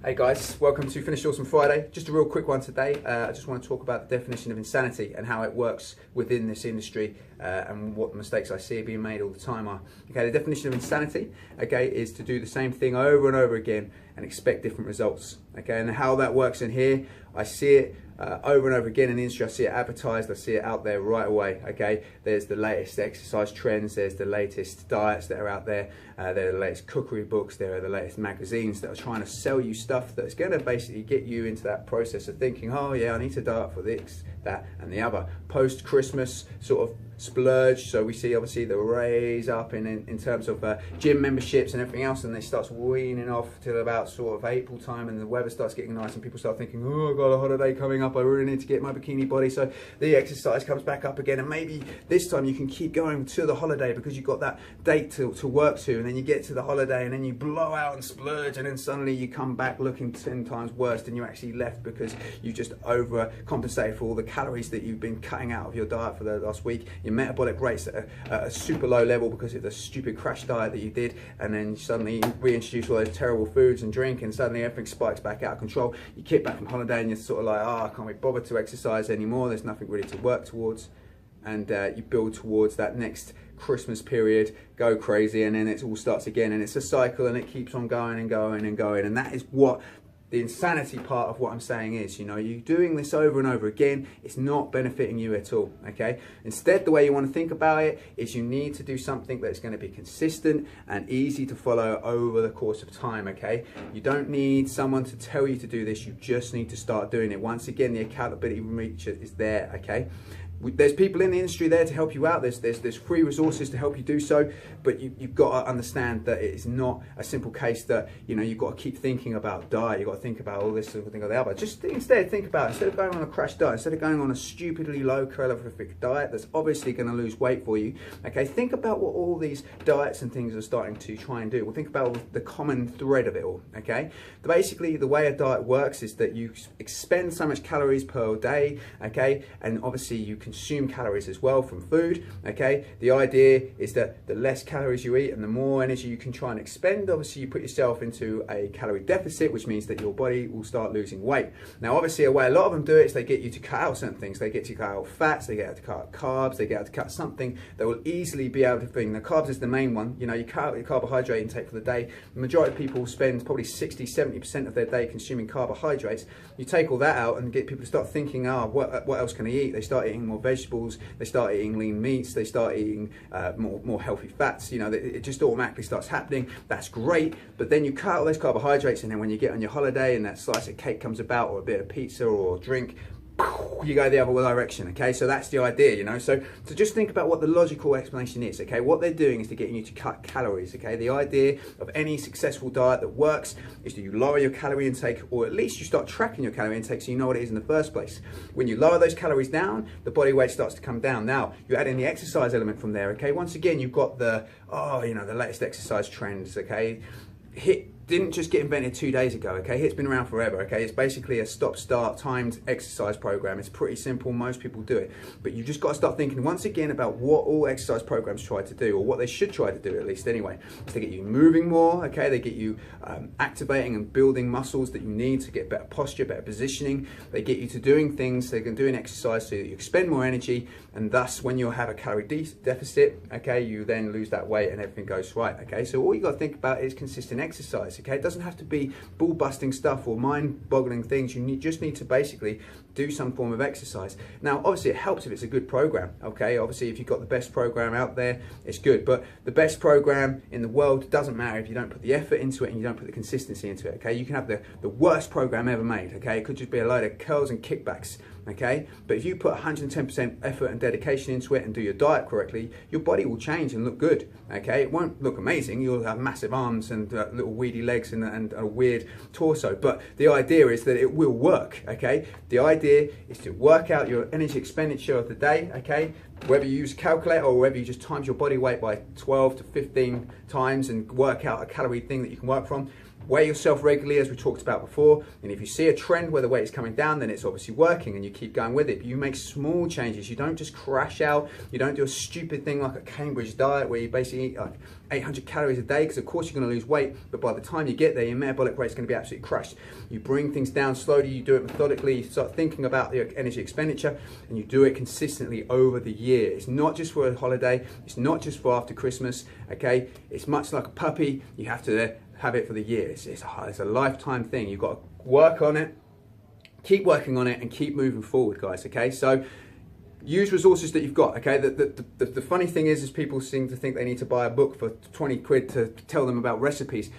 Hey guys, welcome to Finish Awesome Friday. Just a real quick one today. I just want to talk about the definition of insanity and how it works within this industry and what mistakes I see being made all the time are. Okay, the definition of insanity, okay, is to do the same thing over and over again and expect different results. Okay, and how that works in here, I see it over and over again in the industry. I see it advertised, I see it out there right away. Okay, there's the latest exercise trends, there's the latest diets that are out there, there are the latest cookery books, there are the latest magazines that are trying to sell you stuff that's going to basically get you into that process of thinking, oh yeah, I need to diet for this, that and the other. Post Christmas sort of splurge, so we see obviously the raise up in terms of gym memberships and everything else, and it starts weaning off till about sort of April time, and the weather starts getting nice and people start thinking, oh, I've got a holiday coming up, I really need to get my bikini body, so the exercise comes back up again, and maybe this time you can keep going to the holiday because you've got that date to work to, and then you get to the holiday and then you blow out and splurge, and then suddenly you come back looking 10 times worse than you actually left because you just overcompensated for all the calories that you've been cutting out of your diet for the last week. Your metabolic rates at a super low level because of the stupid crash diet that you did, and then suddenly you reintroduce all those terrible foods and drink, and suddenly everything spikes back out of control. You kick back from holiday and you're sort of like, oh, I can't be bothered to exercise anymore, there's nothing really to work towards, and you build towards that next Christmas period, go crazy, and then it all starts again, and it's a cycle and it keeps on going and going and going, and that is what the insanity part of what I'm saying is. You know, you're doing this over and over again, it's not benefiting you at all, okay? Instead, the way you want to think about it is you need to do something that's going to be consistent and easy to follow over the course of time, okay? You don't need someone to tell you to do this, you just need to start doing it. Once again, the accountability reach is there, okay? There's people in the industry there to help you out. There's free resources to help you do so, but you've got to understand that it is not a simple case that, you know, you've got to keep thinking about diet, you've got to think about all this and think of the other. Just instead think about it. Instead of going on a crash diet, instead of going on a stupidly low calorific diet that's obviously going to lose weight for you, okay, think about what all these diets and things are starting to try and do. Well, think about the common thread of it all, okay? Basically, the way a diet works is that you expend so much calories per day, okay, and obviously you consume calories as well from food, okay? The idea is that the less calories you eat and the more energy you can try and expend, obviously you put yourself into a calorie deficit, which means that your body will start losing weight. Now, obviously, a way a lot of them do it is they get you to cut out certain things. They get you to cut out fats, they get you to cut out carbs, they get you to cut something that will easily be able to bring. The carbs is the main one. You know, you cut out your carbohydrate intake for the day. The majority of people spend probably 60-70% of their day consuming carbohydrates. You take all that out and get people to start thinking, oh, what else can I eat? They start eating more vegetables, they start eating lean meats, they start eating more healthy fats. You know, it just automatically starts happening. That's great, but then you cut all those carbohydrates, and then when you get on your holiday and that slice of cake comes about, or a bit of pizza or a drink, you go the other direction, okay? So that's the idea, you know? So just think about what the logical explanation is, okay? What they're doing is they're getting you to cut calories, okay? The idea of any successful diet that works is that you lower your calorie intake, or at least you start tracking your calorie intake so you know what it is in the first place. When you lower those calories down, the body weight starts to come down. Now, you add in the exercise element from there, okay? Once again, you've got the, you know, the latest exercise trends, okay? HIIT didn't just get invented 2 days ago, okay? HIIT's been around forever, okay? It's basically a stop-start timed exercise program. It's pretty simple, most people do it. But you've just got to start thinking once again about what all exercise programs try to do, or what they should try to do at least anyway. Is they get you moving more, okay? They get you activating and building muscles that you need to get better posture, better positioning. They get you to doing things, they can do an exercise so that you expend more energy, and thus when you have a calorie deficit, okay, you then lose that weight and everything goes right, okay? So all you got to think about is consistent exercise. Okay, it doesn't have to be ball-busting stuff or mind-boggling things. You just need to basically do some form of exercise. Now, obviously, it helps if it's a good program. Okay, obviously, if you've got the best program out there, it's good. But the best program in the world doesn't matter if you don't put the effort into it and you don't put the consistency into it. Okay, you can have the worst program ever made. Okay, it could just be a load of curls and kickbacks. Okay, but if you put 110% effort and dedication into it and do your diet correctly, your body will change and look good. Okay, it won't look amazing. You'll have massive arms and little weedy legs and a weird torso, but the idea is that it will work. Okay, the idea is to work out your energy expenditure of the day. Okay, whether you use a calculator or whether you just times your body weight by 12 to 15 times and work out a calorie thing that you can work from. Weigh yourself regularly, as we talked about before, and if you see a trend where the weight is coming down, then it's obviously working and you keep going with it. But you make small changes. You don't just crash out. You don't do a stupid thing like a Cambridge diet where you basically eat like 800 calories a day, because of course you're going to lose weight, but by the time you get there, your metabolic rate is going to be absolutely crushed. You bring things down slowly, you do it methodically, you start thinking about your energy expenditure, and you do it consistently over the year. It's not just for a holiday, it's not just for after Christmas, okay? It's much like a puppy. You have to have it for the year. It's a lifetime thing. You've got to work on it, keep working on it, and keep moving forward, guys, okay? So use resources that you've got, okay? The funny thing is people seem to think they need to buy a book for 20 quid to tell them about recipes.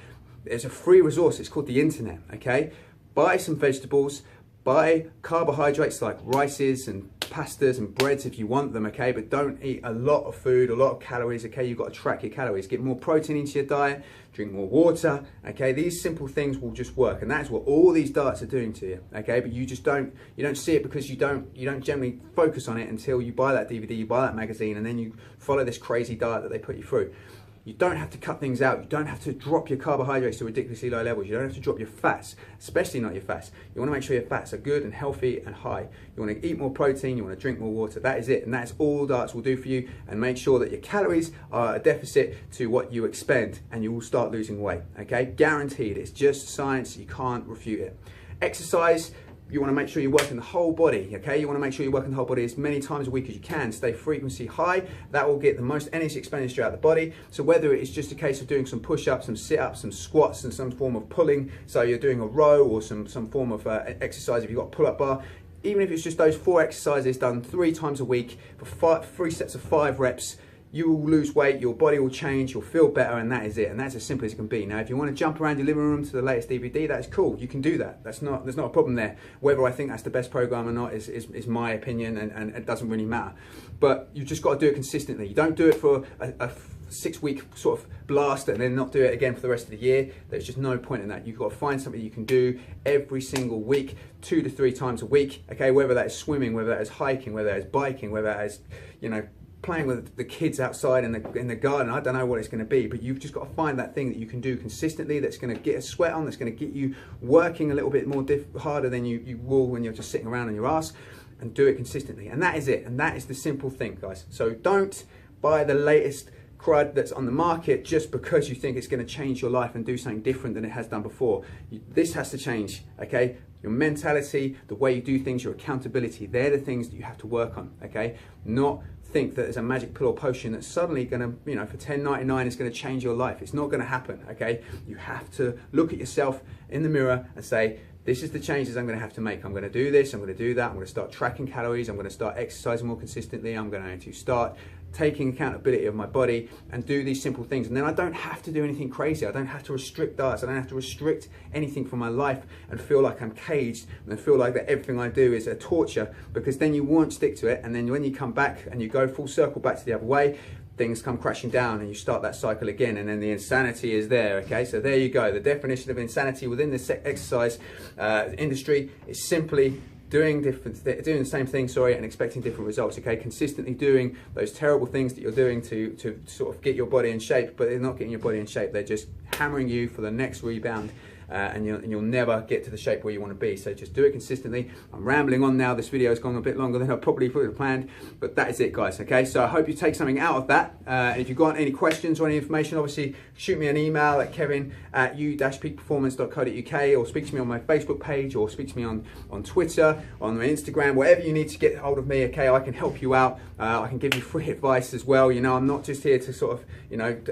There's a free resource, it's called the internet, okay? Buy some vegetables, buy carbohydrates like rices and pastas and breads if you want them, okay? But don't eat a lot of food, a lot of calories, okay? You've got to track your calories. Get more protein into your diet, drink more water, okay? These simple things will just work, and that's what all these diets are doing to you, okay? But you just don't see it because you don't generally focus on it until you buy that DVD, you buy that magazine, and then you follow this crazy diet that they put you through. You don't have to cut things out. You don't have to drop your carbohydrates to ridiculously low levels. You don't have to drop your fats, especially not your fats. You want to make sure your fats are good and healthy and high. You want to eat more protein. You want to drink more water. That is it. And that's all diets will do for you. And make sure that your calories are a deficit to what you expend, and you will start losing weight. Okay? Guaranteed. It's just science. You can't refute it. Exercise. You want to make sure you're working the whole body, okay? You want to make sure you're working the whole body as many times a week as you can. Stay frequency high. That will get the most energy expenditure out of the body. So whether it's just a case of doing some push-ups, some sit-ups, some squats, and some form of pulling, so you're doing a row or some form of exercise if you've got a pull-up bar, even if it's just those 4 exercises done 3 times a week for 3 sets of 5 reps, you will lose weight, your body will change, you'll feel better, and that is it. And that's as simple as it can be. Now, if you want to jump around your living room to the latest DVD, that's cool. You can do that. There's not a problem there. Whether I think that's the best program or not is my opinion, and it doesn't really matter. But you've just got to do it consistently. You don't do it for a 6-week sort of blast and then not do it again for the rest of the year. There's just no point in that. You've got to find something you can do every single week, 2 to 3 times a week, okay? Whether that is swimming, whether that is hiking, whether that is biking, whether that is, playing with the kids outside in the garden. I don't know what it's going to be, but you've just got to find that thing that you can do consistently, that's going to get a sweat on, that's going to get you working a little bit more harder than you will when you're just sitting around on your ass, and do it consistently. And that is it. And that is the simple thing, guys. So don't buy the latest crud that's on the market just because you think it's going to change your life and do something different than it has done before. This has to change, okay? Your mentality, the way you do things, your accountability, they're the things that you have to work on, okay? Not think that there's a magic pill or potion that's suddenly going to, for $10.99 is going to change your life. It's not going to happen, okay? You have to look at yourself in the mirror and say, this is the changes I'm going to have to make. I'm going to do this, I'm going to do that, I'm going to start tracking calories, I'm going to start exercising more consistently, I'm going to start taking accountability of my body and do these simple things. And then I don't have to do anything crazy. I don't have to restrict diets. I don't have to restrict anything from my life and feel like I'm caged and feel like that everything I do is a torture, because then you won't stick to it. And then when you come back and you go full circle back to the other way, things come crashing down and you start that cycle again, and then the insanity is there, okay? So there you go. The definition of insanity within the exercise industry is simply doing the same thing, and expecting different results, okay? Consistently doing those terrible things that you're doing to sort of get your body in shape, but they're not getting your body in shape. They're just hammering you for the next rebound. And you'll never get to the shape where you want to be. So just do it consistently. I'm rambling on now. This video has gone a bit longer than I probably would have planned, but that is it, guys, okay? So I hope you take something out of that. And if you've got any questions or any information, obviously shoot me an email at kevin@u-peakperformance.co.uk, or speak to me on my Facebook page, or speak to me on Twitter, on my Instagram, wherever you need to get hold of me, okay? I can help you out. I can give you free advice as well. I'm not just here to sort of,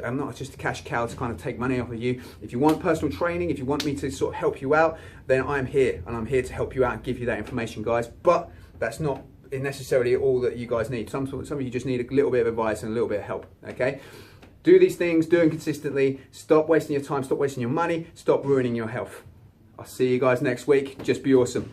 I'm not just a cash cow to kind of take money off of you. If you want personal training, if you want me to sort of help you out, then I'm here, and I'm here to help you out and give you that information, guys. But that's not necessarily all that you guys need. Some of you just need a little bit of advice and a little bit of help, okay? Do these things, do them consistently. Stop wasting your time, stop wasting your money, stop ruining your health. I'll see you guys next week. Just be awesome.